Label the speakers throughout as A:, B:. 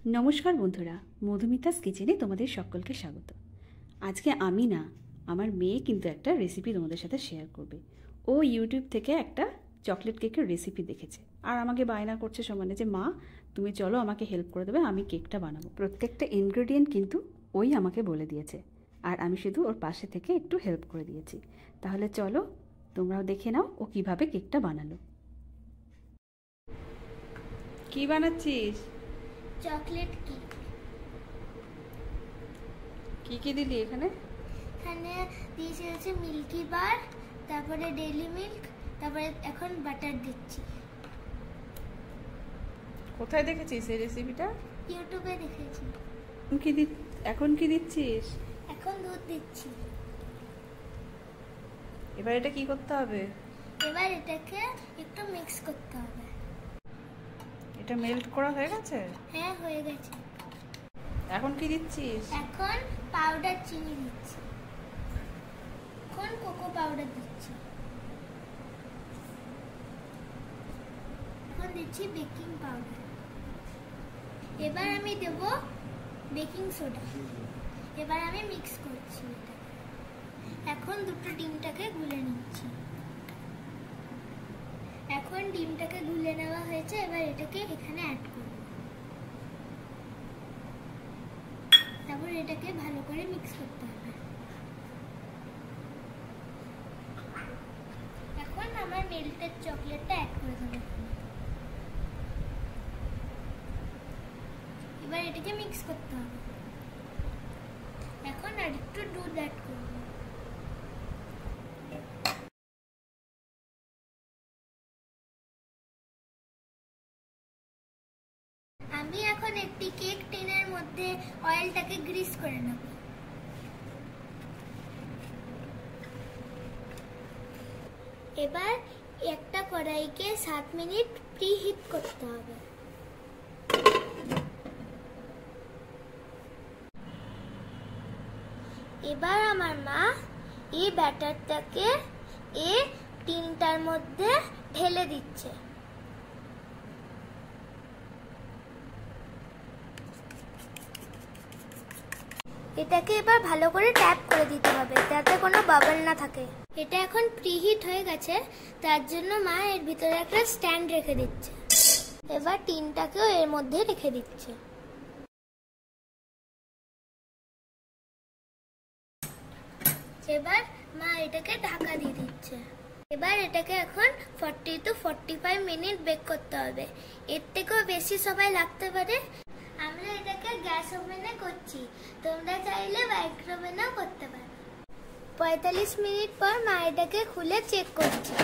A: নমস্কার বন্ধুরা, মধুমিতাস কিচেনে তোমাদের সকলকে স্বাগত। আজকে আমি না, আমার মেয়ে কিন্তু একটা রেসিপি তোমাদের সাথে শেয়ার করবে। ও ইউটিউব থেকে একটা চকলেট কেকের রেসিপি দেখেছে আর আমাকে বায়না করছে সমানে যে মা তুমি চলো আমাকে হেল্প করে দেবে, আমি কেকটা বানাবো। প্রত্যেকটা ইনগ্রেডিয়েন্ট কিন্তু ওই আমাকে বলে দিয়েছে আর আমি শুধু ওর পাশে থেকে একটু হেল্প করে দিয়েছি। তাহলে চলো তোমরাও দেখে নাও ও কিভাবে কেকটা বানালো। কি বানাচ্ছিস?
B: Chocolate cake.
A: কি কি দিলি এখানে?
B: এখানে দিয়েছি হচ্ছে মিল্কি বার, তারপরে ডেইলি মিল্ক, তারপরে এখন বাটার দিচ্ছি।
A: কোথায় দেখেছিস এই রেসিপিটা?
B: ইউটিউবে দেখেছি।
A: এখন কি দিচ্ছিস?
B: এখন দুধ দিচ্ছি।
A: এবার এটা কি করতে হবে?
B: এবার এটাকে একটু মিক্স করতে হবে।
A: এটা মেল্ট করা হয়ে গেছে?
B: হ্যাঁ, হয়ে গেছে।
A: এখন কি দিচ্ছিস?
B: এখন পাউডার চিনি দিচ্ছি। এখন কোকো পাউডার দিচ্ছি। এখন দিচ্ছি বেকিং পাউডার। এবার আমি দেব বেকিং সোডা। এবার আমি মিক্স করছি এটা। এখন দুটো ডিমটাকে গুলে নিচ্ছি। এখন ডিমটাকে গুলে নেওয়া হয়েছে, এবার এটাকে এখানে অ্যাড করব। তারপর এটাকে ভালো করে মিক্স করতে হবে। এখন আমার মেল্টেড চকলেটটা অ্যাড করে দেবো। এবার এটাকে মিক্স করতে হবে। এখন আর একটু দুধ অ্যাড করব। আমি এখন একটি কেক টিনের মধ্যে অয়েলটাকে গ্রিস করে নেব। এবার একটা কড়াইকে 7 মিনিট প্রিহিট করতে হবে। এবার আমার মা এই ব্যাটারটাকে এই টিনটার মধ্যে ঢেলে দিচ্ছে। এটাকে এবার ভালো করে ট্যাপ করে দিতে হবে যাতে কোনো বাবল না থাকে। এটা এখন প্রিহিট হয়ে গেছে, তার জন্য মা এর ভিতরে একটা স্ট্যান্ড রেখে দিচ্ছে। এবার টিনটাকেও এর মধ্যে রেখে দিচ্ছে। এবার মা এটাকে ঢাকা দিয়ে দিচ্ছে। এবার এটাকে এখন 40 to 45 মিনিট বেক করতে হবে। এর থেকেও বেশি সময় লাগতে পারে। আমরা এটাকে গ্যাস ওভেনে করছি, তোমরা চাইলে মাইক্রো ওভেনেও করতে পারো। 45 মিনিট পর মা এটাকে খুলে চেক করছে।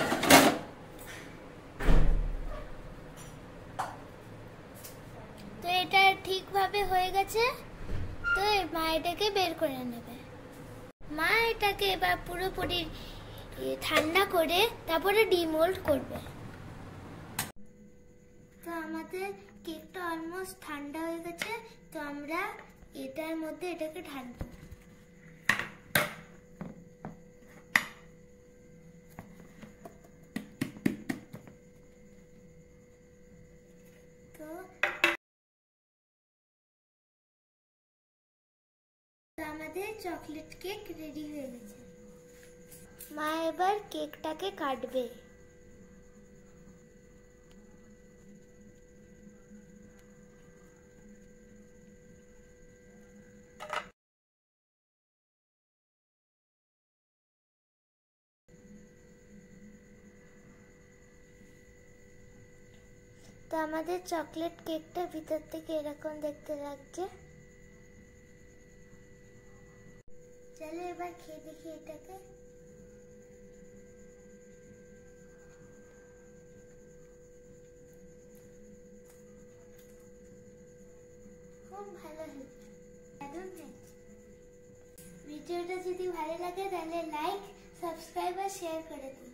B: তো এটা ঠিকভাবে হয়ে গেছে, তো মা এটাকে বের করে নেবে। মা এটাকে এবার পুরোপুরি ঠান্ডা করে তারপরে ডিমোল্ড করবে। তো আমাদের কেকটা অলমোস্ট ঠান্ডা হয়ে গেছে, তো আমরা এটার মধ্যে এটাকে ঢালবো। তো আমাদের চকলেট কেক রেডি হয়ে গেছে। মা এবার কেকটাকে কাটবে। তো আমাদের চকলেট কেকটা ভিতর থেকে এরকম দেখতে লাগছে। চলো এবার খেয়ে দেখি এটাকে। খুব ভালো হয়েছে, দারুণ হয়েছে। ভিডিওটা যদি ভালো লাগে তাহলে লাইক, সাবস্ক্রাইব আর শেয়ার করে দিন।